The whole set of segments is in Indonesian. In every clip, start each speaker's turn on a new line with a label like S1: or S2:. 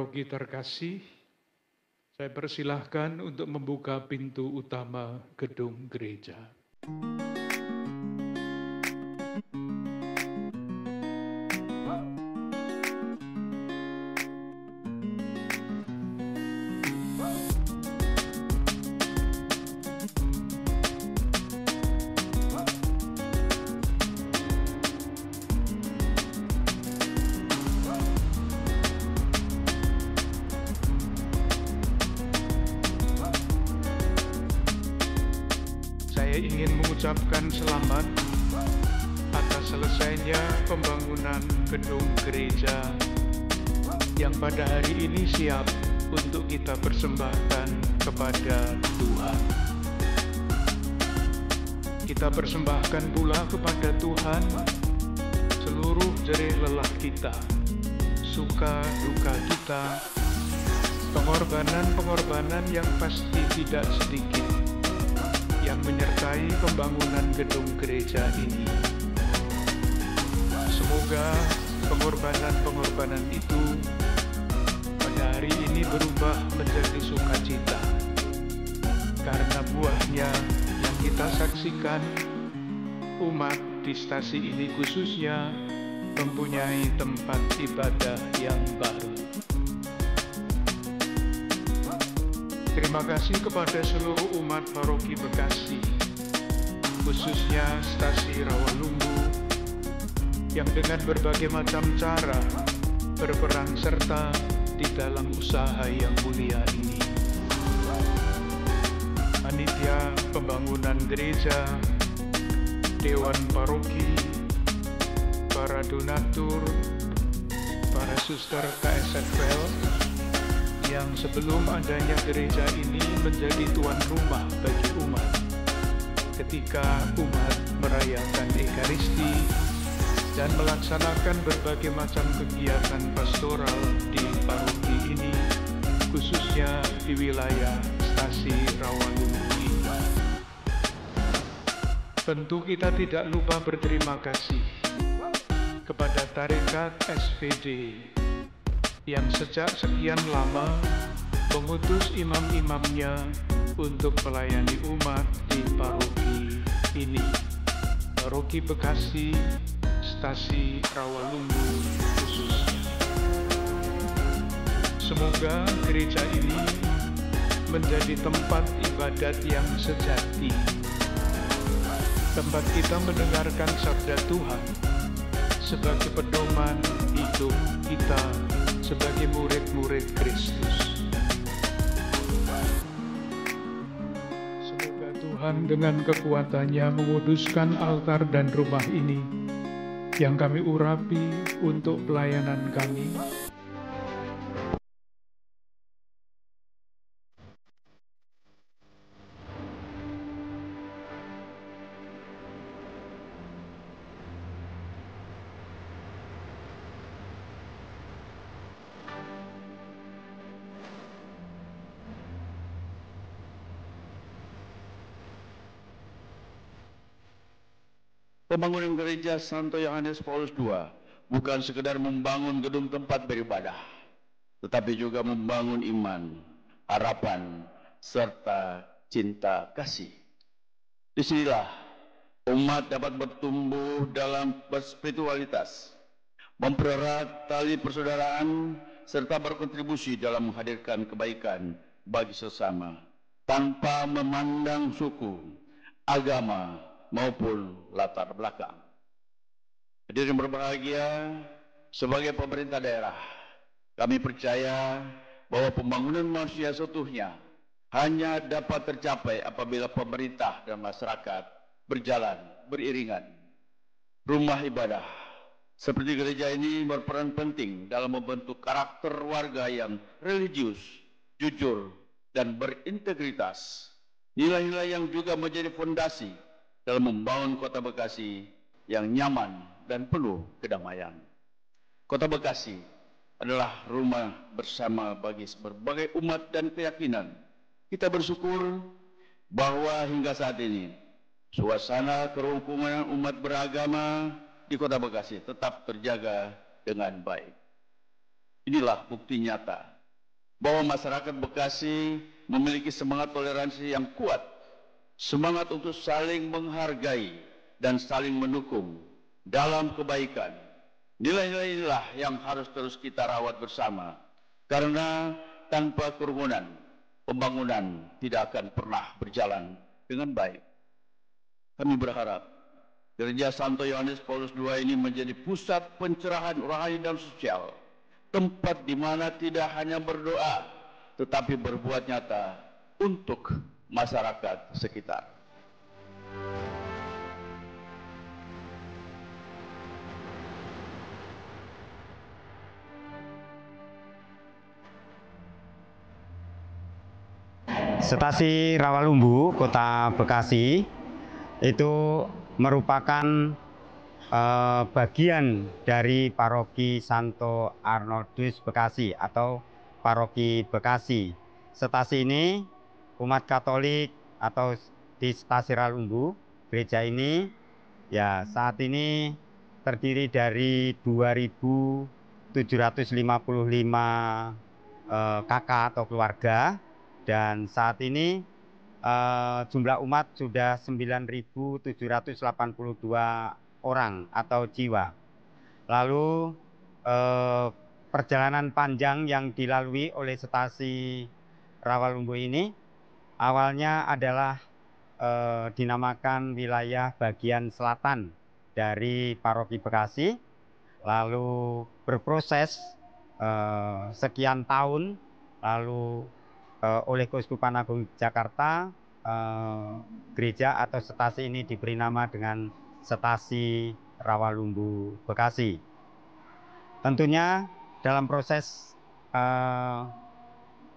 S1: paroki terkasih, saya persilahkan untuk membuka pintu utama gedung gereja. Saya ingin mengucapkan selamat atas selesainya pembangunan gedung gereja yang pada hari ini siap untuk kita persembahkan kepada Tuhan. Kita persembahkan pula kepada Tuhan seluruh jerih lelah kita, suka duka kita, pengorbanan-pengorbanan yang pasti tidak sedikit yang menyertai pembangunan gedung gereja ini. Semoga pengorbanan-pengorbanan itu pada hari ini berubah menjadi sukacita, karena buahnya yang kita saksikan, umat di stasi ini khususnya mempunyai tempat ibadah yang baru. Terima kasih kepada seluruh umat paroki Bekasi, khususnya stasi Rawalumbu, yang dengan berbagai macam cara berperan serta di dalam usaha yang mulia ini. Panitia pembangunan gereja, Dewan Paroki, para donatur, para suster KSFL, yang sebelum adanya gereja ini menjadi tuan rumah bagi umat ketika umat merayakan Ekaristi dan melaksanakan berbagai macam kegiatan pastoral di paroki ini, khususnya di wilayah stasi Rawalumbu ini. Tentu kita tidak lupa berterima kasih kepada Tarekat SVD yang sejak sekian lama mengutus imam-imamnya untuk melayani umat di paroki ini, paroki Bekasi, stasi Rawalumbu khususnya. Semoga gereja ini menjadi tempat ibadat yang sejati, tempat kita mendengarkan sabda Tuhan sebagai pedoman hidup kita sebagai murid-murid Kristus. Semoga Tuhan dengan kekuatannya menguduskan altar dan rumah ini yang kami urapi untuk pelayanan kami.
S2: Pembangunan gereja Santo Yohanes Paulus II bukan sekedar membangun gedung tempat beribadah, tetapi juga membangun iman, harapan, serta cinta kasih. Disinilah umat dapat bertumbuh dalam spiritualitas, mempererat tali persaudaraan, serta berkontribusi dalam menghadirkan kebaikan bagi sesama, tanpa memandang suku, agama, maupun latar belakang. Hadirin berbahagia, sebagai pemerintah daerah, kami percaya bahwa pembangunan manusia seutuhnya hanya dapat tercapai apabila pemerintah dan masyarakat berjalan beriringan. Rumah ibadah seperti gereja ini berperan penting dalam membentuk karakter warga yang religius, jujur, dan berintegritas. Nilai-nilai yang juga menjadi fondasi dalam membangun kota Bekasi yang nyaman dan penuh kedamaian. Kota Bekasi adalah rumah bersama bagi berbagai umat dan keyakinan. Kita bersyukur bahwa hingga saat ini suasana kerukunan umat beragama di Kota Bekasi tetap terjaga dengan baik. Inilah bukti nyata bahwa masyarakat Bekasi memiliki semangat toleransi yang kuat, semangat untuk saling menghargai dan saling mendukung dalam kebaikan. Nilai-nilai inilah yang harus terus kita rawat bersama, karena tanpa kerumunan, pembangunan tidak akan pernah berjalan dengan baik. Kami berharap Gereja Santo Yohanes Paulus II ini menjadi pusat pencerahan rohani dan sosial, tempat di mana tidak hanya berdoa, tetapi berbuat nyata untuk masyarakat sekitar.
S3: Stasi Rawalumbu, Kota Bekasi, itu merupakan bagian dari Paroki Santo Arnoldus Bekasi atau Paroki Bekasi. Stasi ini umat Katolik atau di Stasi Rawalumbu, gereja ini ya saat ini terdiri dari 2.755 kakak atau keluarga, dan saat ini jumlah umat sudah 9.782 orang atau jiwa. Lalu perjalanan panjang yang dilalui oleh Stasi Rawalumbu ini awalnya adalah dinamakan wilayah bagian selatan dari Paroki Bekasi, lalu berproses sekian tahun, lalu oleh Keuskupan Agung Jakarta, gereja atau stasi ini diberi nama dengan Stasi Rawalumbu Bekasi. Tentunya dalam proses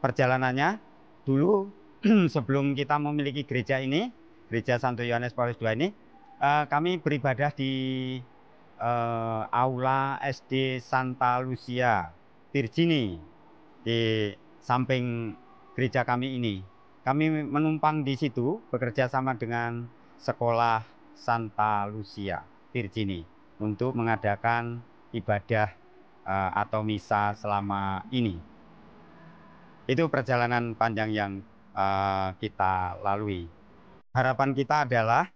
S3: perjalanannya dulu sebelum kita memiliki gereja ini, Gereja Santo Yohanes Paulus II ini, kami beribadah di Aula SD Santa Lucia Virgini di samping gereja kami ini. Kami menumpang di situ bekerja sama dengan Sekolah Santa Lucia Virgini untuk mengadakan ibadah atau misa selama ini. Itu perjalanan panjang yang kita lalui. Harapan kita adalah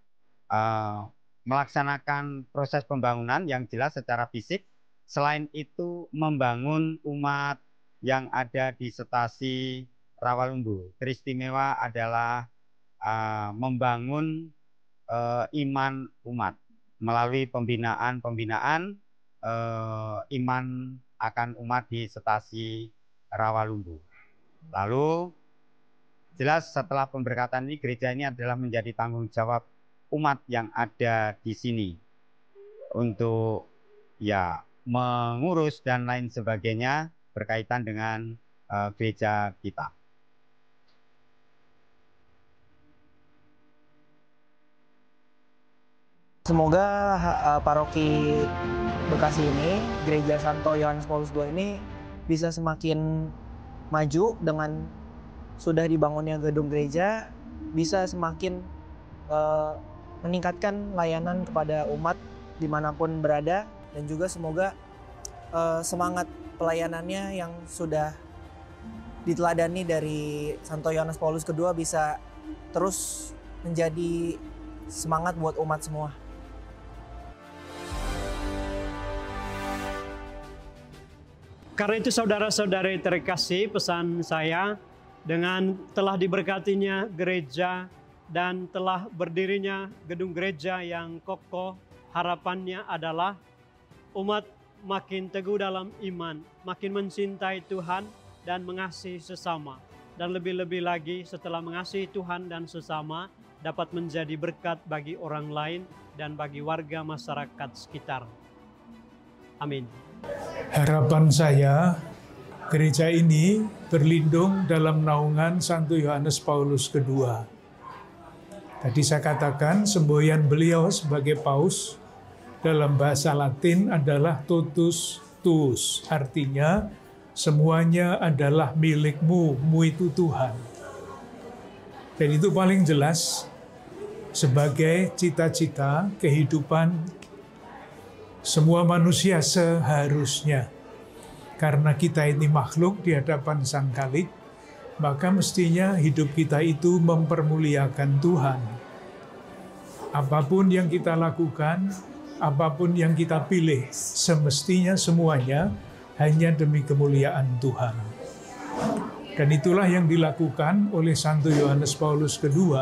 S3: melaksanakan proses pembangunan yang jelas secara fisik. Selain itu membangun umat yang ada di Stasi Rawalumbu. Teristimewa adalah membangun iman umat melalui pembinaan iman akan umat di Stasi Rawalumbu. Lalu jelas setelah pemberkatan ini, gereja ini adalah menjadi tanggung jawab umat yang ada di sini untuk ya mengurus dan lain sebagainya berkaitan dengan gereja kita.
S4: Semoga Paroki Bekasi ini, Gereja Santo Yohanes Paulus II ini bisa semakin maju dengan sudah dibangunnya gedung gereja, bisa semakin meningkatkan layanan kepada umat dimanapun berada, dan juga semoga semangat pelayanannya yang sudah diteladani dari Santo Yohanes Paulus II bisa terus menjadi semangat buat umat semua.
S5: Karena itu saudara-saudari terkasih, pesan saya dengan telah diberkatinya gereja dan telah berdirinya gedung gereja yang kokoh, harapannya adalah umat makin teguh dalam iman, makin mencintai Tuhan dan mengasihi sesama. Dan lebih-lebih lagi setelah mengasihi Tuhan dan sesama, dapat menjadi berkat bagi orang lain dan bagi warga masyarakat sekitar. Amin.
S1: Harapan saya, gereja ini berlindung dalam naungan Santo Yohanes Paulus II. Tadi saya katakan semboyan beliau sebagai paus dalam bahasa Latin adalah totus tuus, artinya semuanya adalah milikmu, mu itu Tuhan. Dan itu paling jelas sebagai cita-cita kehidupan semua manusia seharusnya. Karena kita ini makhluk di hadapan Sang Khalik, maka mestinya hidup kita itu mempermuliakan Tuhan. Apapun yang kita lakukan, apapun yang kita pilih, semestinya semuanya hanya demi kemuliaan Tuhan. Dan itulah yang dilakukan oleh Santo Yohanes Paulus II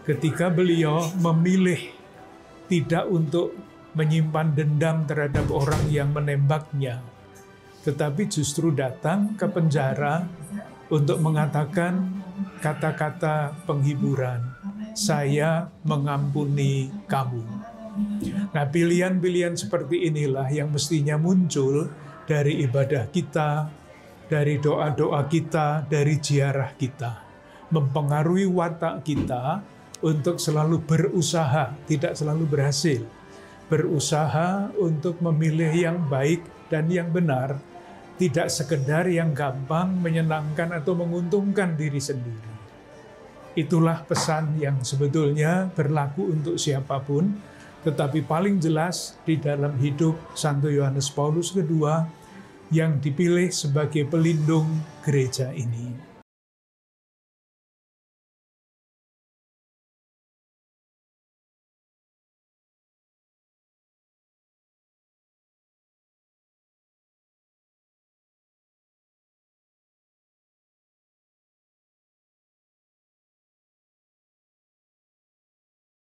S1: ketika beliau memilih tidak untuk menyimpan dendam terhadap orang yang menembaknya, tetapi justru datang ke penjara untuk mengatakan kata-kata penghiburan, "Saya mengampuni kamu." Nah, pilihan-pilihan seperti inilah yang mestinya muncul dari ibadah kita, dari doa-doa kita, dari ziarah kita, mempengaruhi watak kita untuk selalu berusaha, tidak selalu berhasil, berusaha untuk memilih yang baik dan yang benar, tidak sekedar yang gampang menyenangkan atau menguntungkan diri sendiri. Itulah pesan yang sebetulnya berlaku untuk siapapun, tetapi paling jelas di dalam hidup Santo Yohanes Paulus II yang dipilih sebagai pelindung gereja ini.